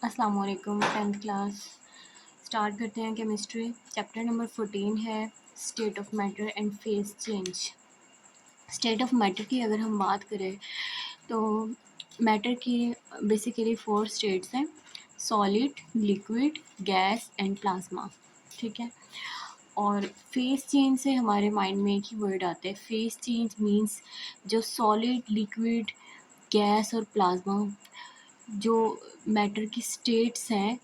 अस्सलाम वालेकुम। 10th class start करते हैं। केमिस्ट्री चैप्टर नंबर 14 है state of matter and phase change. State of matter की अगर हम बात करें तो मैटर की बेसिकली 4 स्टेट्स हैं, solid, liquid, gas and plasma. ठीक है। और फेज चेंज से हमारे माइंड में एक ही वर्ड आता है, फेज चेंज मीन्स जो सॉलिड, लिक्विड, गैस और प्लाज्मा जो मैटर की स्टेट्स हैं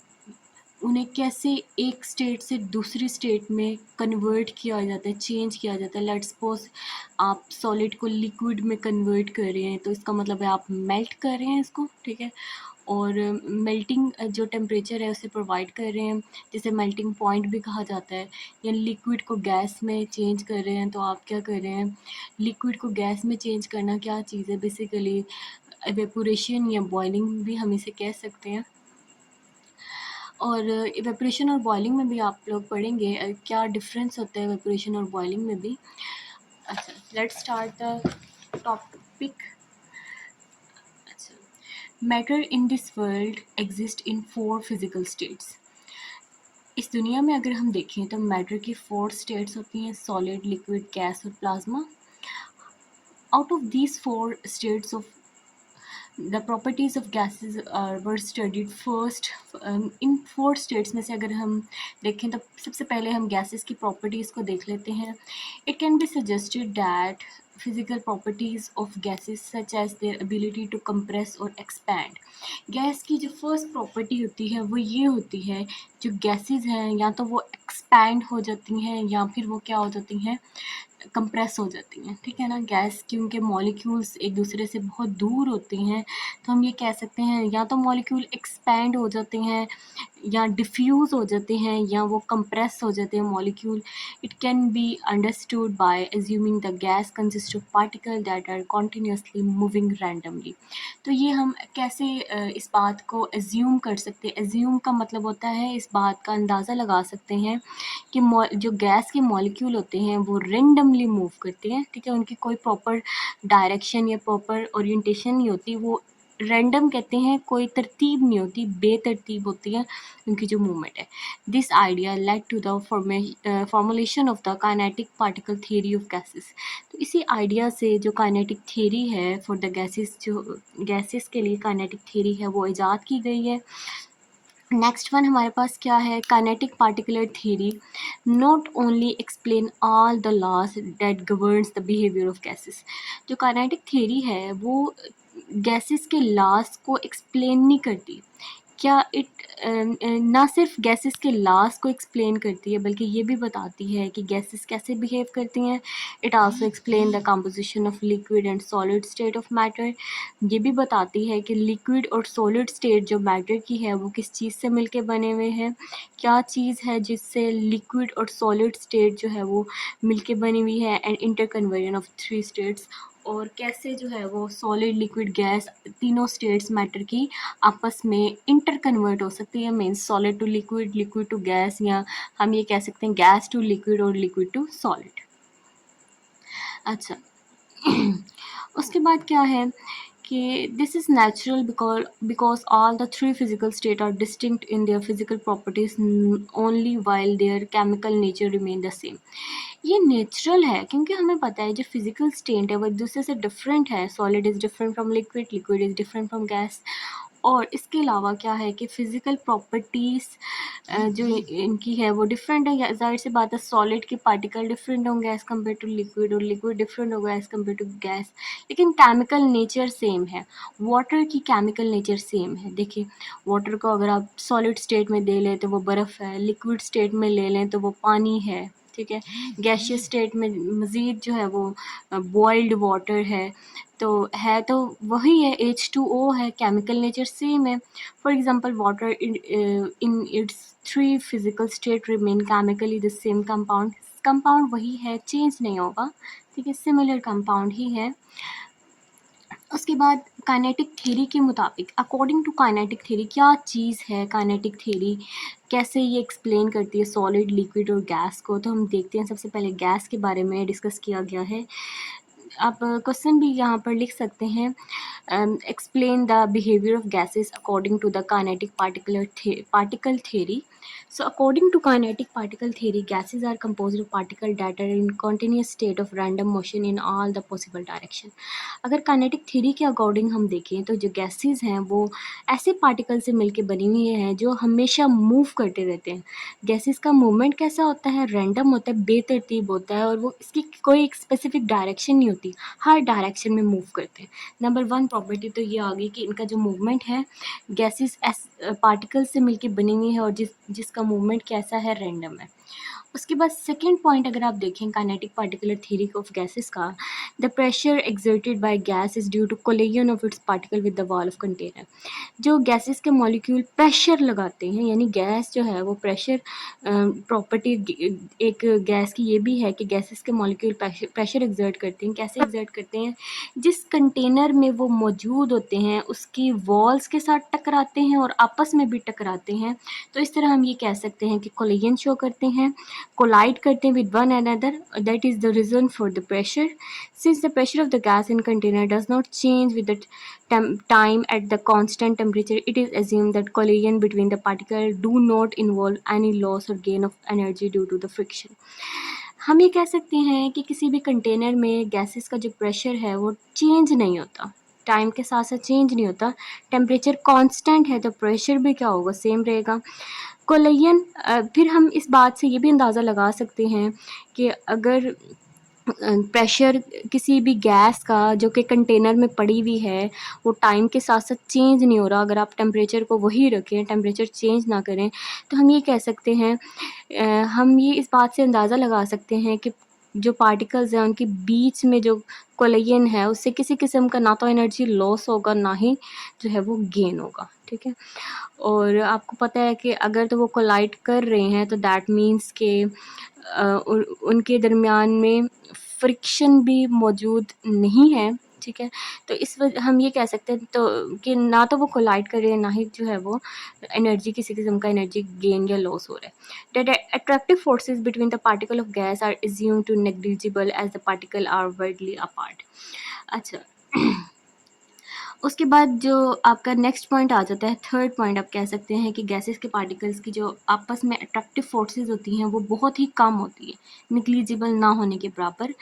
उन्हें कैसे एक स्टेट से दूसरी स्टेट में कन्वर्ट किया जाता है, चेंज किया जाता है। लेट्स सपोज आप सॉलिड को लिक्विड में कन्वर्ट कर रहे हैं तो इसका मतलब है आप मेल्ट कर रहे हैं इसको, ठीक है। और मेल्टिंग जो टेम्परेचर है उसे प्रोवाइड कर रहे हैं, जिसे मेल्टिंग पॉइंट भी कहा जाता है। या लिक्विड को गैस में चेंज कर रहे हैं तो आप क्या कर रहे हैं, लिक्विड को गैस में चेंज करना क्या चीज़ है, बेसिकली एवेपोरेशन या बॉइलिंग भी हम इसे कह सकते हैं। और इवेपोरेशन और बॉइलिंग में भी आप लोग पढ़ेंगे क्या डिफरेंस होता है इवेपोरेशन और बॉइलिंग में भी। अच्छा, लेट्स स्टार्ट द टॉपिक। अच्छा, matter in this world exist in 4 physical states. इस दुनिया में अगर हम देखें तो मैटर की 4 स्टेट्स होती हैं, सॉलिड, लिक्विड, गैस और plasma. Out of these 4 states of the properties of gases were studied first। In 4 states में से अगर हम देखें तो सबसे पहले हम गैसेस की प्रॉपर्टीज़ को देख लेते हैं। It can be suggested that physical properties of gases such as their ability to compress और एक्सपैंड। गैस की जो फर्स्ट प्रॉपर्टी होती है वो ये होती है, जो गैसेस हैं या तो वो एक्सपैंड हो जाती हैं या फिर वो क्या हो जाती हैं, कंप्रेस हो जाती हैं, ठीक है ना। गैस की उनके मॉलिक्यूल्स एक दूसरे से बहुत दूर होते हैं तो हम ये कह सकते हैं या तो मॉलिक्यूल एक्सपैंड हो जाते हैं या डिफ्यूज़ हो जाते हैं या वो कंप्रेस हो जाते हैं molecule. It can be understood by assuming the gas consist of particle that are continuously moving randomly. तो ये हम कैसे इस बात को एज्यूम कर सकते हैं। एज्यूम का मतलब होता है इस बात का अंदाज़ा लगा सकते हैं कि जो गैस के मॉलिक्यूल होते हैं वो रेंडमली मूव करते हैं, ठीक है। उनकी कोई प्रॉपर डायरेक्शन या प्रॉपर ओरिएंटेशन नहीं होती, वो रैंडम कहते हैं, कोई तरतीब नहीं होती, बेतरतीब होती है उनकी जो मूवमेंट है। This idea led to the formulation of the kinetic particle theory of gases. तो इसी आइडिया से जो काइनेटिक थ्योरी है फॉर द गैसेस, जो गैसेस के लिए काइनेटिक थ्योरी है वो इजाद की गई है। नेक्स्ट वन हमारे पास क्या है, kinetic particular theory not only explain all the laws that governs the behaviour of gases. जो काइनेटिक थ्योरी है वो गैसेस के लॉज को एक्सप्लेन नहीं करती। क्या इट ना सिर्फ गैसेस के लॉज को एक्सप्लेन करती है बल्कि ये भी बताती है कि गैसेस कैसे बिहेव करती हैं। It also explain the composition of liquid and solid state of matter. ये भी बताती है कि लिक्विड और सॉलिड स्टेट जो मैटर की है वो किस चीज़ से मिलके बने हुए हैं, क्या चीज़ है जिससे लिक्विड और सॉलिड स्टेट जो है वो मिलके बनी हुई है, एंड इंटरकन्वर्जन ऑफ 3 स्टेट्स। और कैसे जो है वो सॉलिड, लिक्विड, गैस तीनों स्टेट्स मैटर की आपस में इंटर कन्वर्ट हो सकती है, means solid to liquid, liquid to gas, या हम ये कह सकते हैं गैस टू लिक्विड और लिक्विड टू सॉलिड। अच्छा उसके बाद क्या है कि this is natural because all the 3 physical state are distinct in their physical properties only while their chemical nature remain the same. ये नेचुरल है क्योंकि हमें पता है जो फिजिकल स्टेट है वो एक दूसरे से डिफरेंट है। Solid is different from liquid, liquid is different from gas. और इसके अलावा क्या है कि फ़िज़िकल प्रॉपर्टीज़ जो इनकी है वो डिफरेंट है। या ज़ाहिर सी बात है सॉलिड के पार्टिकल डिफरेंट होंगे एज़ कम्पेयर टू लिक्विड, और लिक्विड डिफरेंट होगा एज़ कम्पेयर टू गैस, लेकिन केमिकल नेचर सेम है। वाटर की केमिकल नेचर सेम है। देखिए, वाटर को अगर आप सॉलिड स्टेट में दे लें तो वो बर्फ़ है, लिक्विड स्टेट में ले लें तो वो पानी है, ठीक है। गैशियस स्टेट में मज़ीद जो है वो बॉइल्ड वाटर है तो वही है, H2O है, केमिकल नेचर सेम है। For example water in its 3 physical state remain chemically the same compound. Compound वही है, चेंज नहीं होगा, ठीक है, सिमिलर कंपाउंड ही है। उसके बाद काइनेटिक थ्योरी के मुताबिक, अकॉर्डिंग टू काइनेटिक थ्योरी, क्या चीज़ है काइनेटिक थ्योरी, कैसे ये एक्सप्लेन करती है सॉलिड, लिक्विड और गैस को। तो हम देखते हैं, सबसे पहले गैस के बारे में डिस्कस किया गया है। आप क्वेश्चन भी यहाँ पर लिख सकते हैं, explain the behaviour of gases according to the kinetic particle theory. So according to kinetic particle theory, gases are composed of particles that are in continuous state of random motion in all the possible direction. अगर kinetic theory के according हम देखें तो जो gases हैं वो ऐसे particle से मिलके बनी हुई हैं जो हमेशा मूव करते रहते हैं. गैसेस का मूवमेंट कैसा होता है, रैंडम होता है, बेतरतीब होता है, और वो इसकी कोई एक स्पेसिफिक डायरेक्शन नहीं होती, हर डायरेक्शन में मूव करते हैं. नंबर 1 प्रॉपर्टी तो ये आ गई कि इनका जो मूवमेंट है गैसेस पार्टिकल से मिलके बनी हुई है और जिसका मूवमेंट कैसा है, रैंडम है. उसके बाद सेकेंड पॉइंट अगर आप देखें kinetic particular theory of gases का, the pressure exerted by gas is due to collision of its particle with the wall of container. जो गैसेस के मॉलिक्यूल प्रेशर लगाते हैं, यानी गैस जो है वो प्रेशर प्रॉपर्टी एक गैस की ये भी है कि गैसेस के मॉलिक्यूल प्रेशर एक्सर्ट करते हैं. कैसे एक्सर्ट करते हैं, जिस कंटेनर में वो मौजूद होते हैं उसकी वॉल्स के साथ टकराते हैं और आपस में भी टकराते हैं. तो इस तरह हम ये कह सकते हैं कि कोलिजन शो करते हैं, collide करते हैं with one another. That is the reason for the pressure. Since the pressure of the gas in container does not change with the time at the constant temperature, it is assumed that collision between the particles do not involve any loss or gain of energy due to the friction. हम ये कह सकते हैं कि किसी भी container में gases का जो प्रेशर है वो चेंज नहीं होता, टाइम के साथ साथ चेंज नहीं होता. टेम्परेचर कांस्टेंट है तो प्रेशर भी क्या होगा, सेम रहेगा. कोलिजन, फिर हम इस बात से ये भी अंदाज़ा लगा सकते हैं कि अगर प्रेशर किसी भी गैस का जो कि कंटेनर में पड़ी हुई है वो टाइम के साथ साथ चेंज नहीं हो रहा, अगर आप टेम्परेचर को वही रखें, टेम्परेचर चेंज ना करें, तो हम ये कह सकते हैं, हम ये इस बात से अंदाज़ा लगा सकते हैं कि जो पार्टिकल्स हैं उनके बीच में जो कोलिजन है उससे किसी किस्म का ना तो एनर्जी लॉस होगा ना ही जो है वो गेन होगा. ठीक है, और आपको पता है कि अगर तो वो कोलाइड कर रहे हैं तो दैट मीन्स के उनके दरमियान में फ्रिक्शन भी मौजूद नहीं है. ठीक है, तो इस वजह हम ये कह सकते हैं तो कि ना तो वो कोलाइड कर रहे हैं ना ही जो है वो एनर्जी किसी किस्म का एनर्जी गेन या लॉस हो रहा है. The attractive forces between the particle of gas are assumed to negligible as the particle are widely apart. अच्छा, उसके बाद जो आपका नेक्स्ट पॉइंट आ जाता है, थर्ड पॉइंट आप कह सकते हैं कि गैसेस के पार्टिकल्स की जो आपस में अट्रैक्टिव फोर्सेस होती हैं वो बहुत ही कम होती है, निग्लिजिबल ना होने के बराबर,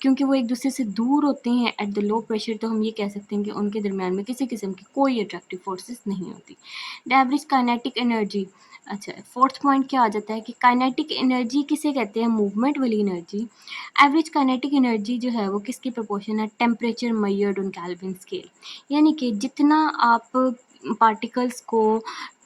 क्योंकि वो एक दूसरे से दूर होते हैं एट द लो प्रेशर. तो हम ये कह सकते हैं कि उनके दरमियान में किसी किस्म की कोई अट्रैक्टिव फोर्सेस नहीं होती. The average kinetic energy. अच्छा, फोर्थ पॉइंट क्या आ जाता है कि काइनेटिक एनर्जी किसे कहते हैं, मूवमेंट वाली एनर्जी. एवरेज काइनेटिक एनर्जी जो है वो किसकी प्रोपोर्शन है, temperature measured on kelvin scale. यानी कि जितना आप पार्टिकल्स को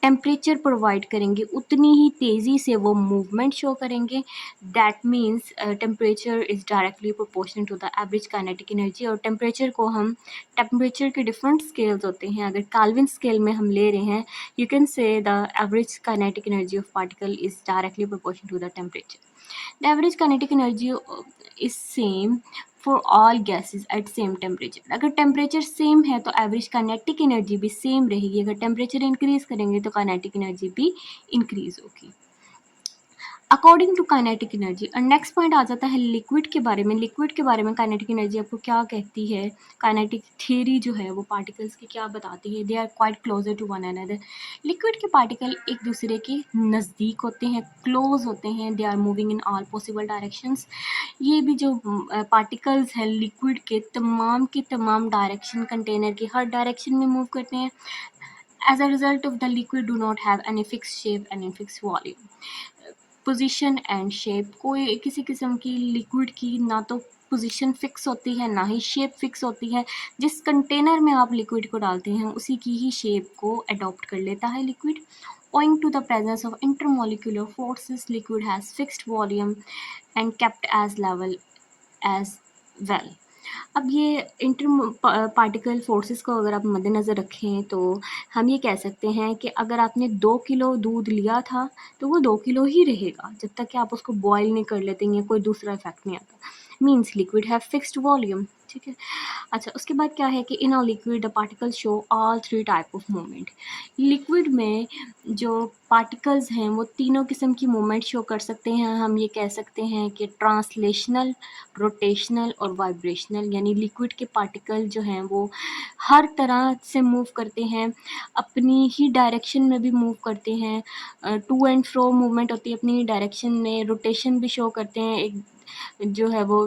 टेम्परेचर प्रोवाइड करेंगे उतनी ही तेज़ी से वो मूवमेंट शो करेंगे. That means temperature is directly proportional to the average kinetic energy. और टेम्परेचर को हम, टेम्परेचर के डिफरेंट स्केल्स होते हैं, अगर केल्विन स्केल में हम ले रहे हैं, you can say the average kinetic energy of particle is directly proportional to the temperature. The average kinetic energy is same for all gases at same temperature. अगर temperature same है तो average kinetic energy भी same रहेगी. अगर temperature increase करेंगे तो kinetic energy भी increase होगी. According to kinetic energy. और नेक्स्ट पॉइंट आ जाता है लिक्विड के बारे में. लिक्विड के बारे में काइनेटिक एनर्जी आपको क्या कहती है, काइनेटिक थ्योरी जो है वो पार्टिकल्स की क्या बताती है. They are quite closer to one another. Liquid के पार्टिकल एक दूसरे के नज़दीक होते हैं, क्लोज होते हैं. They are moving in all possible directions. ये भी जो पार्टिकल्स हैं लिक्विड के तमाम डायरेक्शन, कंटेनर की हर डायरेक्शन में मूव करते हैं. As a result of the liquid do not have any fixed shape and any fixed volume. Position and shape. कोई किसी किस्म की लिक्विड की ना तो पोजीशन फिक्स होती है ना ही शेप फिक्स होती है. जिस कंटेनर में आप लिक्विड को डालते हैं उसी की ही शेप को अडॉप्ट कर लेता है liquid. Owing to the presence of intermolecular forces, liquid has fixed volume and kept as level as well. अब ये इंटर पार्टिकल फोर्सेस को अगर आप मद्देनज़र रखें तो हम ये कह सकते हैं कि अगर आपने 2 किलो दूध लिया था तो वो 2 किलो ही रहेगा जब तक कि आप उसको बॉयल नहीं कर लेते हैं, कोई दूसरा इफेक्ट नहीं आता. Means liquid have fixed volume, ठीक है। अच्छा, उसके बाद क्या है कि in a liquid the particles show all three type of movement. Liquid में जो पार्टिकल्स हैं वो तीनों किस्म की मूवमेंट शो कर सकते हैं। हम ये कह सकते हैं कि ट्रांसलेशनल, रोटेशनल और वाइब्रेशनल, यानी लिक्विड के पार्टिकल जो हैं वो हर तरह से मूव करते हैं, अपनी ही डायरेक्शन में भी मूव करते हैं, टू एंड फ्रो मूवमेंट होती है अपनी डायरेक्शन में, रोटेशन भी शो करते हैं, एक जो है वो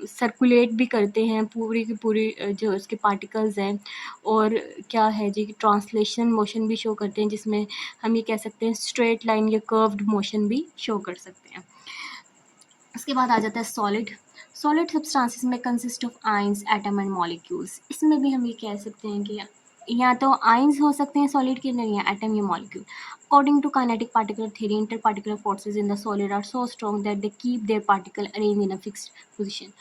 सर्कुलेट भी करते हैं पूरी की पूरी जो उसके पार्टिकल्स हैं, और क्या है जी, ट्रांसलेशन मोशन भी शो करते हैं, जिसमें हम ये कह सकते हैं स्ट्रेट लाइन या कर्व्ड मोशन भी शो कर सकते हैं। उसके बाद आ जाता है सॉलिड। सॉलिड सब्सटेंसेस में consist of ions, atom and molecules. इसमें भी हम ये कह सकते हैं कि या तो आयंस हो सकते हैं सॉलिड के अंदर या एटम या molecule. According to kinetic particular theory, inter particular forces in the solid are so strong that they keep their particle arrange in a fixed position.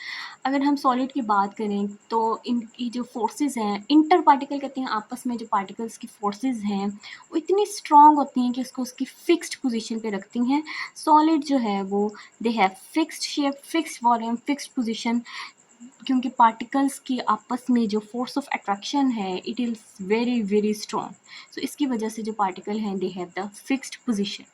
अगर हम सॉलिड की बात करें तो इनकी जो फोर्सेज हैं, इंटर पार्टिकल कहते हैं, आपस में जो पार्टिकल्स की फोर्सेज हैं वो इतनी स्ट्रॉन्ग होती हैं कि उसको उसकी फिक्स्ड पोजीशन पे रखती हैं। सॉलिड जो है वो they have fixed shape, fixed volume, fixed position, क्योंकि पार्टिकल्स की आपस में जो फोर्स ऑफ अट्रैक्शन है it is very very strong. So इसकी वजह से जो पार्टिकल हैं they have the fixed position.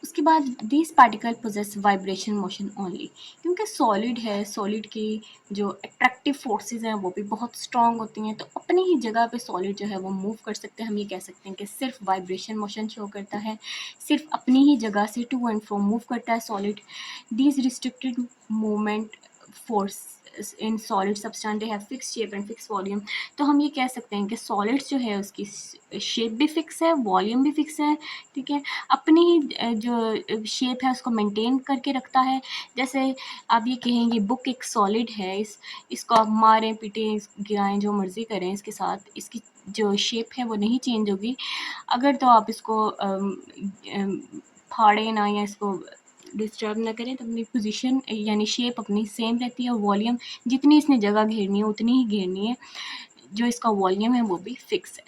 उसके बाद this particle possess vibration motion only, क्योंकि सॉलिड है, सॉलिड की जो अट्रैक्टिव फोर्सेस हैं वो भी बहुत स्ट्रॉन्ग होती हैं, तो अपनी ही जगह पे सॉलिड जो है वो मूव कर सकते हैं। हम ये कह सकते हैं कि सिर्फ वाइब्रेशन मोशन शो करता है, सिर्फ अपनी ही जगह से टू एंड फ्रो मूव करता है solid. This restricted movement force in solid substance they have fix shape and fix volume. तो हम ये कह सकते हैं कि सॉलिड्स जो है उसकी शेप भी फिक्स है, वॉल्यूम भी फिक्स है, ठीक है, अपनी ही जो शेप है उसको मेंटेन करके रखता है। जैसे आप ये कहेंगे बुक एक सॉलिड है, इसको आप मारें पीटें गिराएं जो मर्ज़ी करें इसके साथ, इसकी जो शेप है वो नहीं चेंज होगी। अगर तो आप इसको फाड़ें ना या इसको डिस्टर्ब ना करें तो अपनी पोजीशन यानी शेप अपनी सेम रहती है, और वॉल्यूम जितनी इसने जगह घेरनी है उतनी ही घेरनी है, जो इसका वॉल्यूम है वो भी फिक्स है।